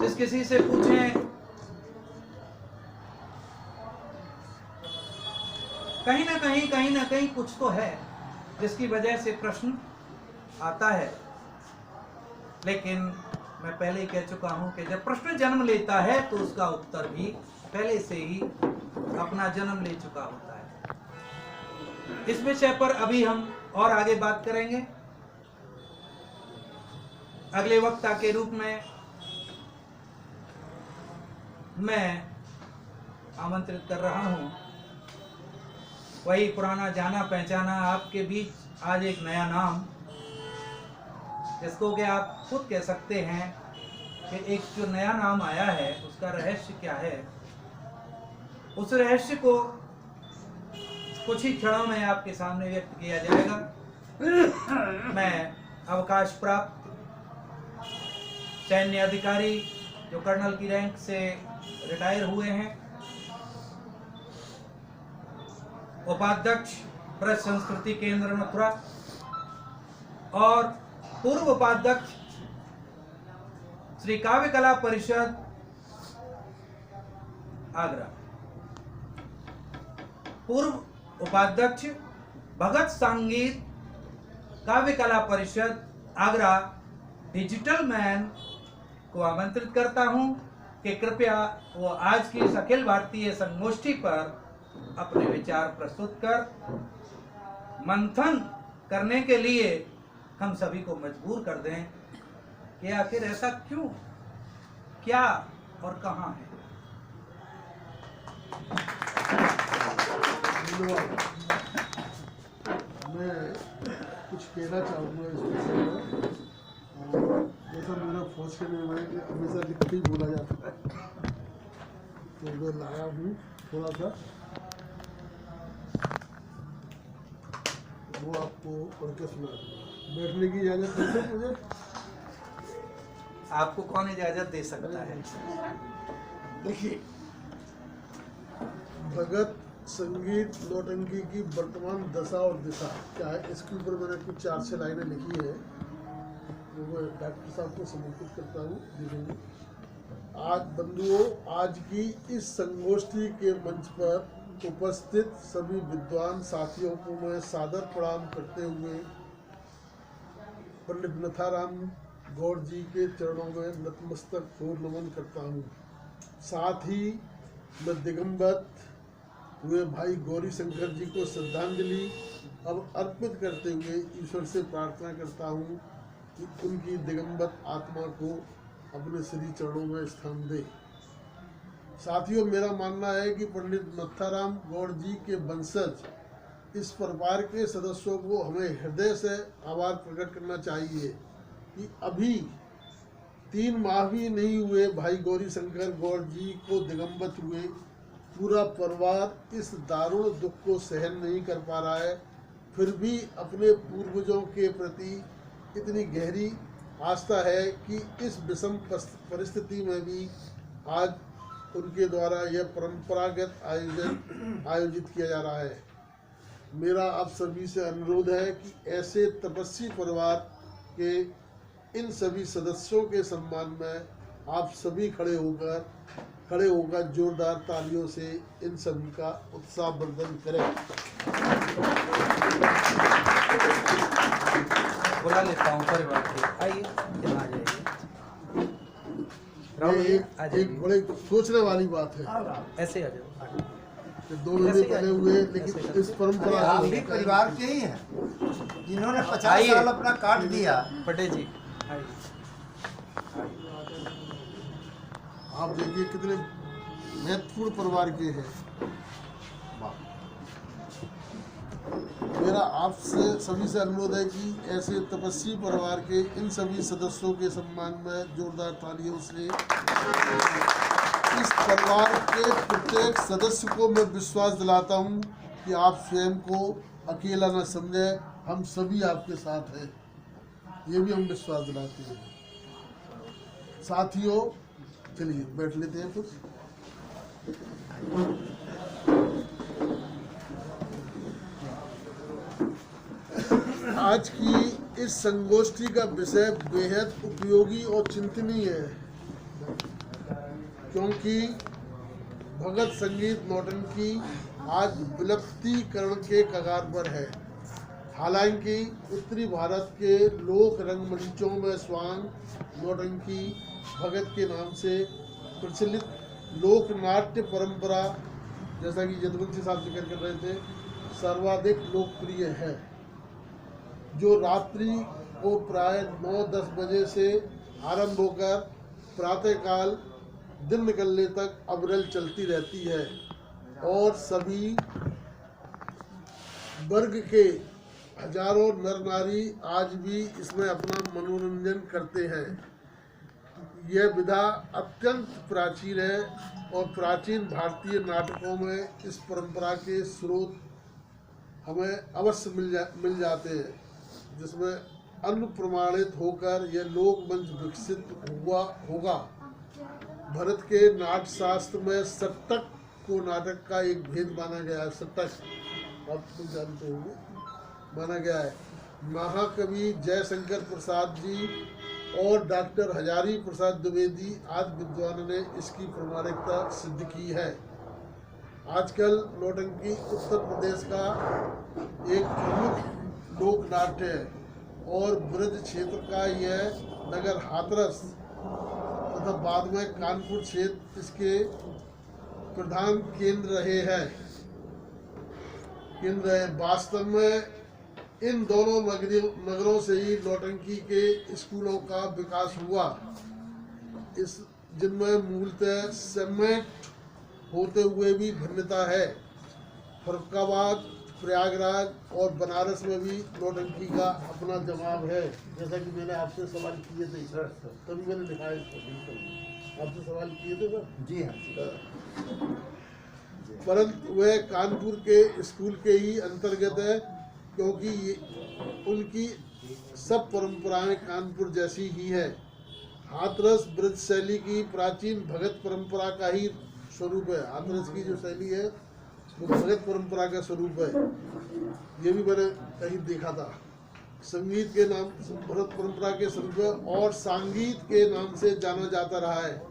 जिस किसी से पूछें कहीं ना कहीं कुछ तो है जिसकी वजह से प्रश्न आता है। लेकिन मैं पहले ही कह चुका हूं कि जब प्रश्न जन्म लेता है तो उसका उत्तर भी पहले से ही अपना जन्म ले चुका होता है। इस विषय पर अभी हम और आगे बात करेंगे। अगले वक्ता के रूप में मैं आमंत्रित कर रहा हूं वही पुराना जाना पहचाना आपके बीच आज एक नया नाम, जिसको कि आप खुद कह सकते हैं कि एक जो नया नाम आया है उसका रहस्य क्या है। उस रहस्य को कुछ ही क्षणों में आपके सामने व्यक्त किया जाएगा। मैं अवकाश प्राप्त सैन्य अधिकारी जो कर्नल की रैंक से रिटायर हुए हैं, उपाध्यक्ष प्रेस संस्कृति केंद्र मथुरा और पूर्व उपाध्यक्ष श्री काव्य कला परिषद आगरा, पूर्व उपाध्यक्ष भगत संगीत काव्य कला परिषद आगरा डिजिटल मैन को आमंत्रित करता हूं कि कृपया वो आज की इस अखिल भारतीय संगोष्ठी पर अपने विचार प्रस्तुत कर मंथन करने के लिए हम सभी को मजबूर कर दें कि आखिर ऐसा क्यों, क्या और कहां है। मैं कुछ कहना चाहूँगा इस विषय में। जैसा मेरा फौज के निर्माण में हमेशा लिख के ही बोला जाता है, तो मैं लाया हूँ थोड़ा सा, वो आपको पढ़ के सुना दूँगा। बैठने की इजाज़त दे सकते मुझे? आपको कौन इजाजत दे सकता है? देखिए, भगत संगीत नौटंकी की वर्तमान दशा और दिशा क्या है, इसके ऊपर मैंने कुछ 4-6 लाइनें लिखी है, वो मैं डॉक्टर साहब को समर्पित करता हूँ। देखेंगे आज बंधुओं, आज की इस संगोष्ठी के मंच पर उपस्थित सभी विद्वान साथियों को मैं सादर प्रणाम करते हुए पंडित नथाराम गौड़ जी के चरणों में नतमस्तक हो नमन करता हूँ। साथ ही मैं दिगंबत हुए भाई गौरी शंकर जी को श्रद्धांजलि अब अर्पित करते हुए ईश्वर से प्रार्थना करता हूँ कि उनकी दिगंबत आत्मा को अपने श्री चरणों में स्थान दे। साथियों, मेरा मानना है कि पंडित नथाराम गौड़ जी के वंशज इस परिवार के सदस्यों को हमें हृदय से आभार प्रकट करना चाहिए कि अभी 3 माह भी नहीं हुए भाई गौरी शंकर गौड़ जी को दिगंबत हुए, पूरा परिवार इस दारुण दुख को सहन नहीं कर पा रहा है, फिर भी अपने पूर्वजों के प्रति इतनी गहरी आस्था है कि इस विषम परिस्थिति में भी आज उनके द्वारा यह परंपरागत आयोजित किया जा रहा है। मेरा आप सभी से अनुरोध है कि ऐसे तपस्वी परिवार के इन सभी सदस्यों के सम्मान में आप सभी खड़े होकर जोरदार तालियों से इन सभी का उत्साहवर्धन करें। बुला लेता हूँ परिवार के, आइए यहाँ जाइए। एक बड़े सोचने वाली बात है, ऐसे आ जाओ। 2 महीने पहले हुए, लेकिन इस परंपरा आप भी परिवार के ही हैं जिन्होंने 50 साल अपना काट दिया। पटेल जी आप देखिए कितने महत्वपूर्ण परिवार के हैं। मेरा आपसे सभी से अनुरोध है कि ऐसे तपस्वी परिवार के इन सभी सदस्यों के सम्मान में जोरदार तालियों से इस परिवार के प्रत्येक सदस्य को मैं विश्वास दिलाता हूं कि आप स्वयं को अकेला न समझें, हम सभी आपके साथ हैं, ये भी हम विश्वास दिलाते हैं। साथियों, चलिए बैठ लेते हैं कुछ। आज की इस संगोष्ठी का विषय बेहद उपयोगी और चिंतनीय है। क्योंकि भगत संगीत नौटंकी आज विलुप्तीकरण के कगार पर है। हालांकि उत्तरी भारत के लोक रंगमंचों में स्वांग, नौटंकी, भगत के नाम से प्रचलित लोक नाट्य परंपरा, जैसा कि यदुवंशी साहब जिक्र कर रहे थे, सर्वाधिक लोकप्रिय है, जो रात्रि को प्राय 9-10 बजे से आरंभ होकर प्रातःकाल दिन निकलने तक अविरल चलती रहती है और सभी वर्ग के हजारों नर नारी आज भी इसमें अपना मनोरंजन करते हैं। यह विधा अत्यंत प्राचीन है और प्राचीन भारतीय नाटकों में इस परंपरा के स्रोत हमें अवश्य मिल जाते हैं, जिसमें अनुप्रमाणित होकर यह लोक मंच विकसित होगा। भरत के नाट्य शास्त्र में सट्टक को नाटक का एक भेद माना गया है। सट्टक आप तो जानते होंगे, माना गया है। महाकवि जयशंकर प्रसाद जी और डॉक्टर हजारी प्रसाद द्विवेदी आदि विद्वानों ने इसकी प्रामाणिकता सिद्ध की है। आजकल नौटंकी उत्तर प्रदेश का एक प्रमुख लोक नाट्य है और ब्रज क्षेत्र का यह नगर हाथरस तथा बाद में कानपुर क्षेत्र इसके प्रधान केंद्र रहे हैं। वास्तव में इन दोनों नगरों से ही नौटंकी के स्कूलों का विकास हुआ, इस जिनमें मूलतः समेट होते हुए भी भिन्नता है। फरुखाबाद, प्रयागराज और बनारस में भी नौटंकी का अपना जवाब है। जैसा कि मैंने आपसे सवाल किए थे सर, तभी मैंने दिखाया इसको। आपसे सवाल किए थे सर? जी हाँ। परंतु वह कानपुर के स्कूल के ही अंतर्गत है, क्योंकि उनकी सब परंपराएं कानपुर जैसी ही है। हाथरस ब्रज शैली की प्राचीन भगत परंपरा का ही स्वरूप है। हाथरस की जो शैली है वो भगत परंपरा का स्वरूप है। ये भी मैंने कहीं देखा था। संगीत के नाम भगत परंपरा के स्वरूप है और सांगीत के नाम से जाना जाता रहा है,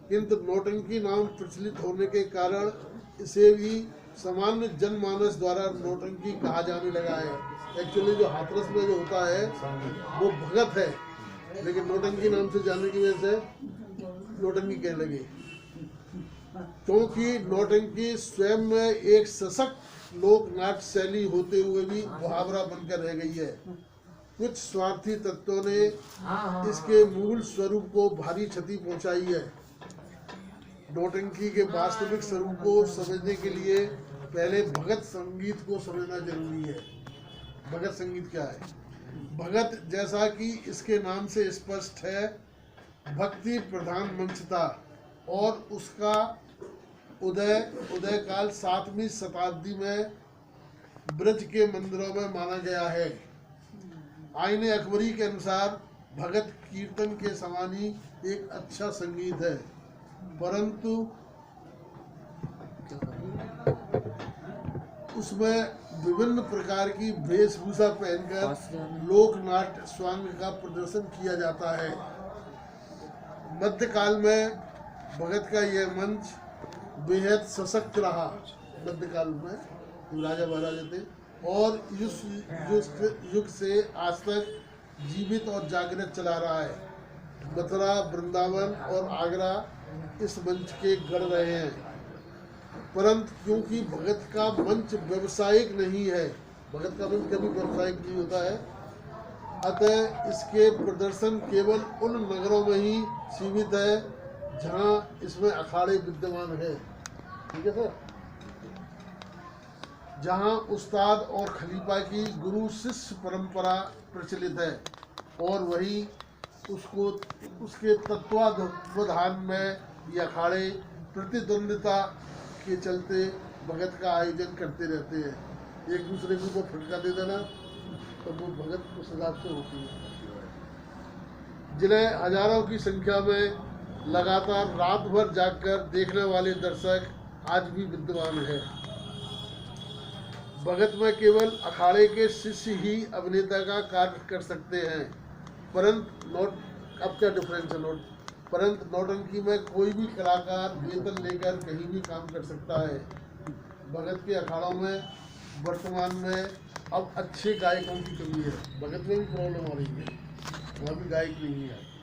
किंतु नौटंकी नाम प्रचलित होने के कारण इसे भी सामान्य जनमानस द्वारा नौटंकी कहा जाने लगा है। एक्चुअली जो हाथरस में जो होता है वो भगत है, लेकिन नौटंकी नाम से जानने की वजह से नौटंकी कहने लगे, क्योंकि नौटंकी स्वयं में एक सशक्त लोक नाट्य शैली होते हुए भी मुहावरा बनकर रह गई है। कुछ स्वार्थी तत्वों ने इसके मूल स्वरूप को भारी क्षति पहुंचाई है। नौटंकी के वास्तविक स्वरूप को समझने के लिए पहले भगत संगीत को समझना जरूरी है। भगत संगीत क्या है? भगत, जैसा कि इसके नाम से स्पष्ट है, भक्ति प्रधान मंच था और उसका उदय काल 7वीं शताब्दी में ब्रज के मंदिरों में माना गया है। आईने अकबरी के अनुसार भगत कीर्तन के समान ही एक अच्छा संगीत है, परंतु उसमें विभिन्न प्रकार की वेशभूषा पहनकर लोक नाट्य स्वांग का प्रदर्शन किया जाता है। मध्यकाल में भगत का यह मंच बेहद सशक्त रहा। मध्यकाल में राजा महाराजा थे और युग से आज तक जीवित और जागृत चला रहा है। मथुरा, वृंदावन और आगरा इस मंच के गढ़ रहे हैं, परंतु क्योंकि भगत का मंच व्यवसायिक नहीं है, भगत का मंच कभी व्यवसायिक नहीं होता है, अतः इसके प्रदर्शन केवल उन नगरों में ही सीमित है जहां इसमें अखाड़े विद्यमान है। ठीक है सर? जहां उस्ताद और खलीफा की गुरु शिष्य परंपरा प्रचलित है और वही उसके तत्वावधान में ये अखाड़े प्रतिद्वंदिता के चलते भगत का आयोजन करते रहते हैं। एक दूसरे के ऊपर फटका दे देना तो वो भगत उस हिसाब से होती है, जिन्हें हजारों की संख्या में लगातार रात भर जागकर देखने वाले दर्शक आज भी विद्यमान है। भगत में केवल अखाड़े के शिष्य ही अभिनेता का कार्य कर सकते हैं, परंतु अब क्या डिफरेंस है परंतु नौटंकी में कोई भी कलाकार वेतन लेकर कहीं भी काम कर सकता है। भगत के अखाड़ों में वर्तमान में अब अच्छे गायकों की कमी है। भगत में भी प्रॉब्लम आ रही है, वहाँ भी गायक नहीं है।